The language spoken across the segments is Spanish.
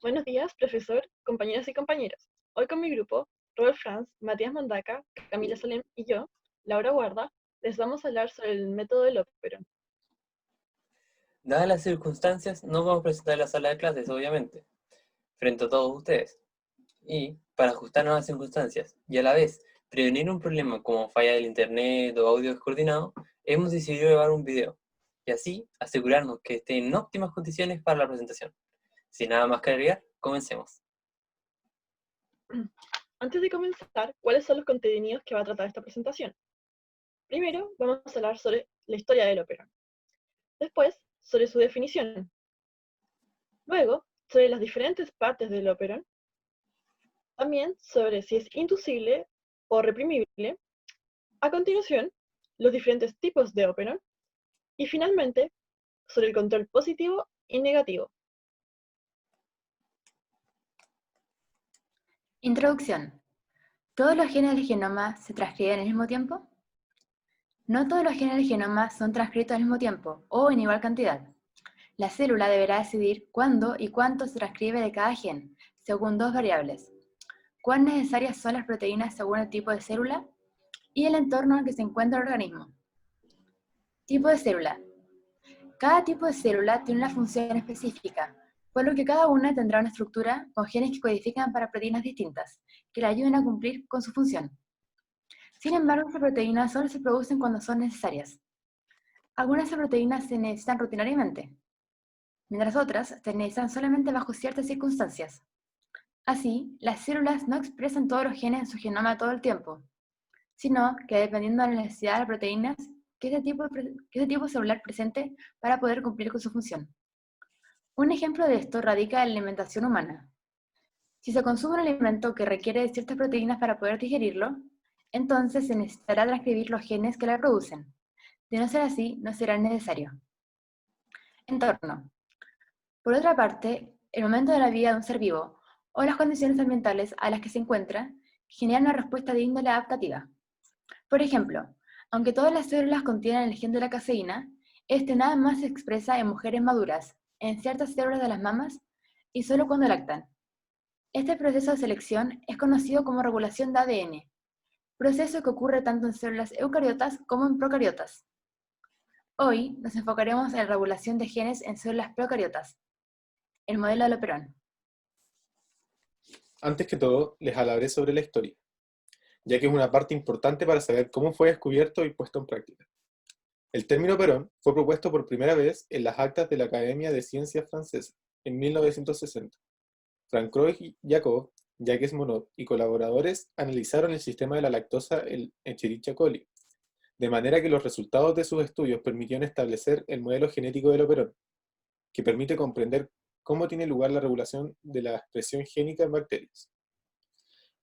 Buenos días, profesor, compañeras y compañeros. Hoy con mi grupo, Robert Franz, Matías Mondaca, Camila Salem y yo, Laura Guarda, les vamos a hablar sobre el método del Operon. Dadas las circunstancias, no vamos a presentar la sala de clases, obviamente, frente a todos ustedes. Y, para ajustarnos a las circunstancias y a la vez prevenir un problema como falla del internet o audio descoordinado, hemos decidido grabar un video y así asegurarnos que esté en óptimas condiciones para la presentación. Sin nada más que agregar, comencemos. Antes de comenzar, ¿cuáles son los contenidos que va a tratar esta presentación? Primero, vamos a hablar sobre la historia del Operon. Después, sobre su definición. Luego, sobre las diferentes partes del Operon. También sobre si es inducible o reprimible. A continuación, los diferentes tipos de Operon. Y finalmente, sobre el control positivo y negativo. Introducción. ¿Todos los genes del genoma se transcriben al mismo tiempo? No todos los genes del genoma son transcritos al mismo tiempo o en igual cantidad. La célula deberá decidir cuándo y cuánto se transcribe de cada gen, según dos variables: cuán necesarias son las proteínas según el tipo de célula y el entorno en el que se encuentra el organismo. Tipo de célula. Cada tipo de célula tiene una función específica, por lo que cada una tendrá una estructura con genes que codifican para proteínas distintas, que le ayuden a cumplir con su función. Sin embargo, estas proteínas solo se producen cuando son necesarias. Algunas proteínas se necesitan rutinariamente, mientras otras se necesitan solamente bajo ciertas circunstancias. Así, las células no expresan todos los genes en su genoma todo el tiempo, sino que dependiendo de la necesidad de las proteínas que ese tipo celular presente para poder cumplir con su función. Un ejemplo de esto radica en la alimentación humana. Si se consume un alimento que requiere de ciertas proteínas para poder digerirlo, entonces se necesitará transcribir los genes que la producen. De no ser así, no será necesario. Entorno. Por otra parte, el momento de la vida de un ser vivo o las condiciones ambientales a las que se encuentra generan una respuesta de índole adaptativa. Por ejemplo, aunque todas las células contienen el gen de la caseína, este nada más se expresa en mujeres maduras, en ciertas células de las mamas y solo cuando lactan. Este proceso de selección es conocido como regulación de ADN, proceso que ocurre tanto en células eucariotas como en procariotas. Hoy nos enfocaremos en la regulación de genes en células procariotas, el modelo de Operon. Antes que todo, les hablaré sobre la historia, ya que es una parte importante para saber cómo fue descubierto y puesto en práctica. El término Operon fue propuesto por primera vez en las actas de la Academia de Ciencias francesa en 1960. Francois Jacob, Jacques Monod y colaboradores analizaron el sistema de la lactosa en Escherichia coli, de manera que los resultados de sus estudios permitieron establecer el modelo genético del Operon, que permite comprender cómo tiene lugar la regulación de la expresión génica en bacterias.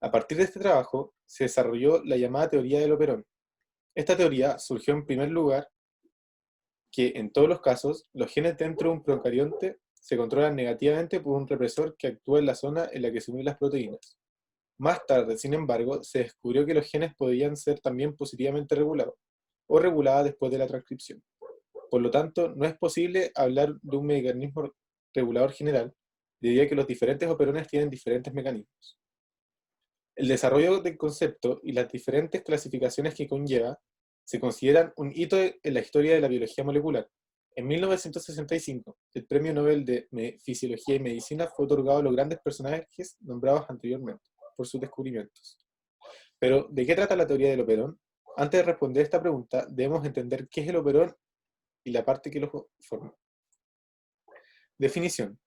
A partir de este trabajo, se desarrolló la llamada teoría del Operon. Esta teoría surgió en primer lugar que, en todos los casos, los genes dentro de un procarionte se controlan negativamente por un represor que actúa en la zona en la que se unen las proteínas. Más tarde, sin embargo, se descubrió que los genes podían ser también positivamente regulados, o regulados después de la transcripción. Por lo tanto, no es posible hablar de un mecanismo regulador general, debido a que los diferentes operones tienen diferentes mecanismos. El desarrollo del concepto y las diferentes clasificaciones que conlleva se consideran un hito en la historia de la biología molecular. En 1965, el Premio Nobel de Fisiología y Medicina fue otorgado a los grandes personajes nombrados anteriormente, por sus descubrimientos. Pero, ¿de qué trata la teoría del operón? Antes de responder esta pregunta, debemos entender qué es el operón y la parte que lo forma. Definición.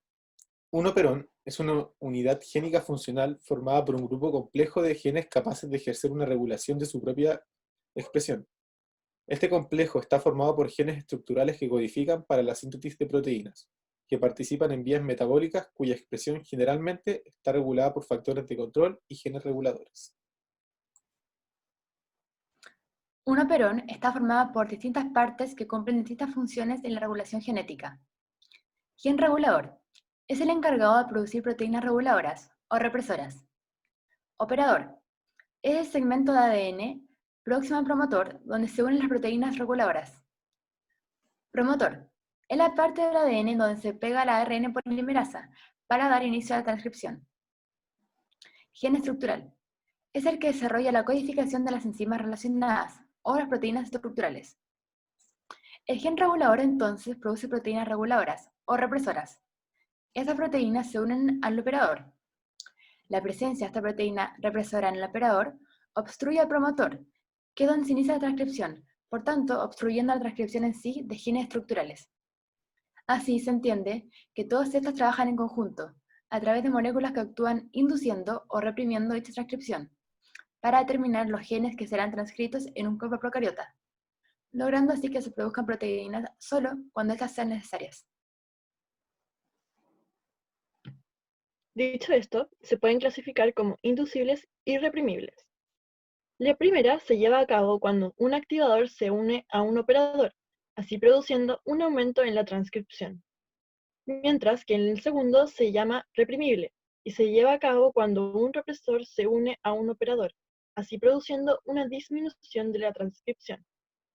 Un operón es una unidad génica funcional formada por un grupo complejo de genes capaces de ejercer una regulación de su propia expresión. Este complejo está formado por genes estructurales que codifican para la síntesis de proteínas, que participan en vías metabólicas cuya expresión generalmente está regulada por factores de control y genes reguladores. Un operón está formado por distintas partes que cumplen distintas funciones en la regulación genética. Gen regulador. Es el encargado de producir proteínas reguladoras o represoras. Operador. Es el segmento de ADN próximo al promotor donde se unen las proteínas reguladoras. Promotor. Es la parte del ADN donde se pega la ARN polimerasa para dar inicio a la transcripción. Gen estructural. Es el que desarrolla la codificación de las enzimas relacionadas o las proteínas estructurales. El gen regulador entonces produce proteínas reguladoras o represoras. Estas proteínas se unen al operador. La presencia de esta proteína represora en el operador obstruye al promotor, que es donde se inicia la transcripción, por tanto, obstruyendo la transcripción en sí de genes estructurales. Así se entiende que todas estas trabajan en conjunto, a través de moléculas que actúan induciendo o reprimiendo dicha transcripción, para determinar los genes que serán transcritos en un cuerpo procariota, logrando así que se produzcan proteínas solo cuando estas sean necesarias. Dicho esto, se pueden clasificar como inducibles y reprimibles. La primera se lleva a cabo cuando un activador se une a un operador, así produciendo un aumento en la transcripción. Mientras que en el segundo se llama reprimible, y se lleva a cabo cuando un represor se une a un operador, así produciendo una disminución de la transcripción.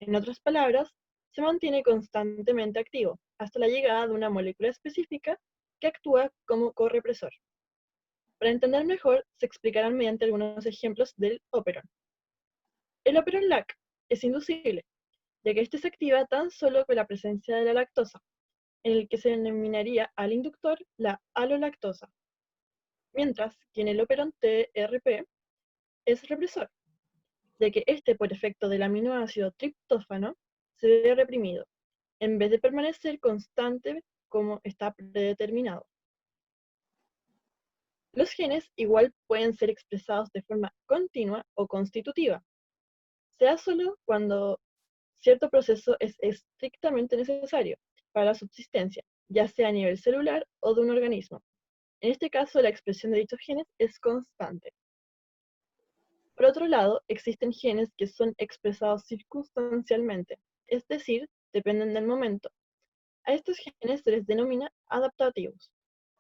En otras palabras, se mantiene constantemente activo, hasta la llegada de una molécula específica que actúa como correpresor. Para entender mejor, se explicarán mediante algunos ejemplos del operón. El operón LAC es inducible, ya que este se activa tan solo con la presencia de la lactosa, en el que se denominaría al inductor la alolactosa, mientras que en el operón TRP es represor, ya que este por efecto del aminoácido triptófano se ve reprimido, en vez de permanecer constante como está predeterminado. Los genes igual pueden ser expresados de forma continua o constitutiva, sea solo cuando cierto proceso es estrictamente necesario para la subsistencia, ya sea a nivel celular o de un organismo. En este caso, la expresión de dichos genes es constante. Por otro lado, existen genes que son expresados circunstancialmente, es decir, dependen del momento. A estos genes se les denomina adaptativos,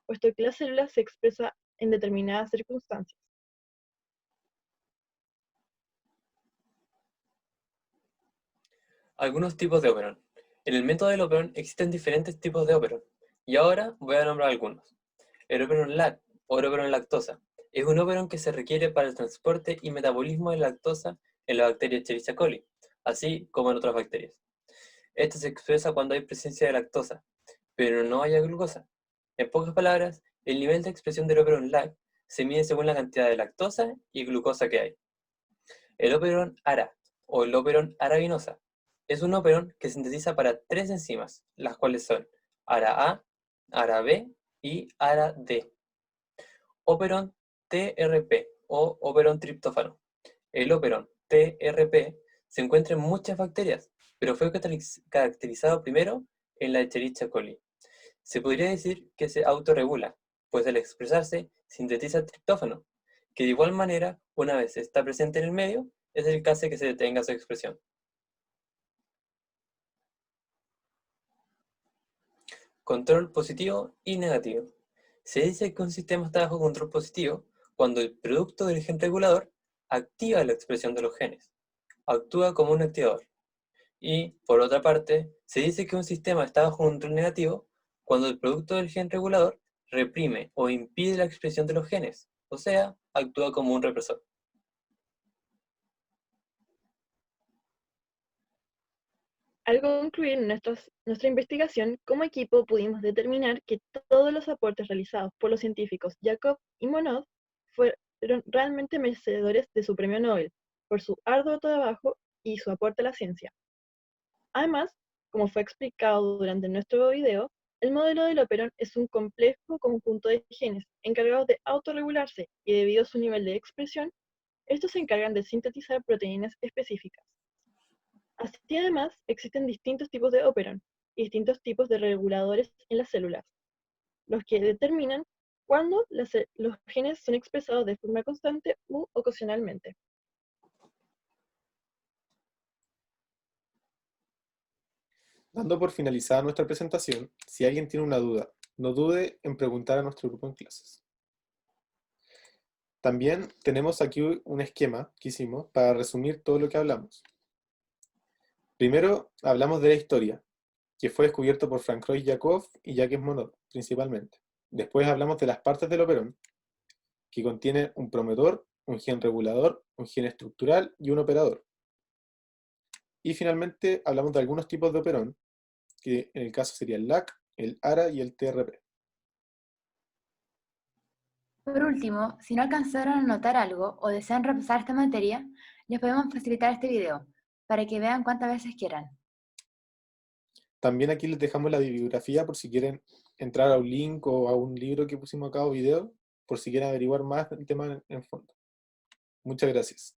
puesto que la célula se expresa en determinadas circunstancias. Algunos tipos de operón. En el método del operón existen diferentes tipos de operón, y ahora voy a nombrar algunos. El operón LAC, o operón lactosa, es un operón que se requiere para el transporte y metabolismo de lactosa en la bacteria Escherichia coli, así como en otras bacterias. Esto se expresa cuando hay presencia de lactosa, pero no haya glucosa. En pocas palabras, el nivel de expresión del operón LAC se mide según la cantidad de lactosa y glucosa que hay. El operón ARA, o el operón arabinosa, es un operón que sintetiza para tres enzimas, las cuales son ARA-A, ARA-B y ARA-D. Operón TRP, o operón triptófano. El operón TRP se encuentra en muchas bacterias, pero fue caracterizado primero en la Escherichia coli. Se podría decir que se autorregula, pues al expresarse sintetiza triptófano, que de igual manera, una vez está presente en el medio, es el que hace que se detenga su expresión. Control positivo y negativo. Se dice que un sistema está bajo control positivo cuando el producto del gen regulador activa la expresión de los genes, actúa como un activador. Y, por otra parte, se dice que un sistema está bajo control negativo cuando el producto del gen regulador reprime o impide la expresión de los genes, o sea, actúa como un represor. Al concluir nuestra investigación, como equipo pudimos determinar que todos los aportes realizados por los científicos Jacob y Monod fueron realmente merecedores de su premio Nobel por su arduo trabajo y su aporte a la ciencia. Además, como fue explicado durante nuestro video, el modelo del operón es un complejo conjunto de genes encargados de autorregularse y debido a su nivel de expresión, estos se encargan de sintetizar proteínas específicas. Así además, existen distintos tipos de operón y distintos tipos de reguladores en las células, los que determinan cuándo los genes son expresados de forma constante u ocasionalmente. Dando por finalizada nuestra presentación, si alguien tiene una duda, no dude en preguntar a nuestro grupo en clases. También tenemos aquí un esquema que hicimos para resumir todo lo que hablamos. Primero, hablamos de la historia, que fue descubierto por Francois Jacob y Jacques Monod, principalmente. Después hablamos de las partes del operón, que contienen un promotor, un gen regulador, un gen estructural y un operador. Y finalmente hablamos de algunos tipos de operón, que en el caso sería el LAC, el ARA y el TRP. Por último, si no alcanzaron a notar algo o desean repasar esta materia, les podemos facilitar este video, para que vean cuántas veces quieran. También aquí les dejamos la bibliografía por si quieren entrar a un link o a un libro que pusimos acá o video, por si quieren averiguar más del tema en fondo. Muchas gracias.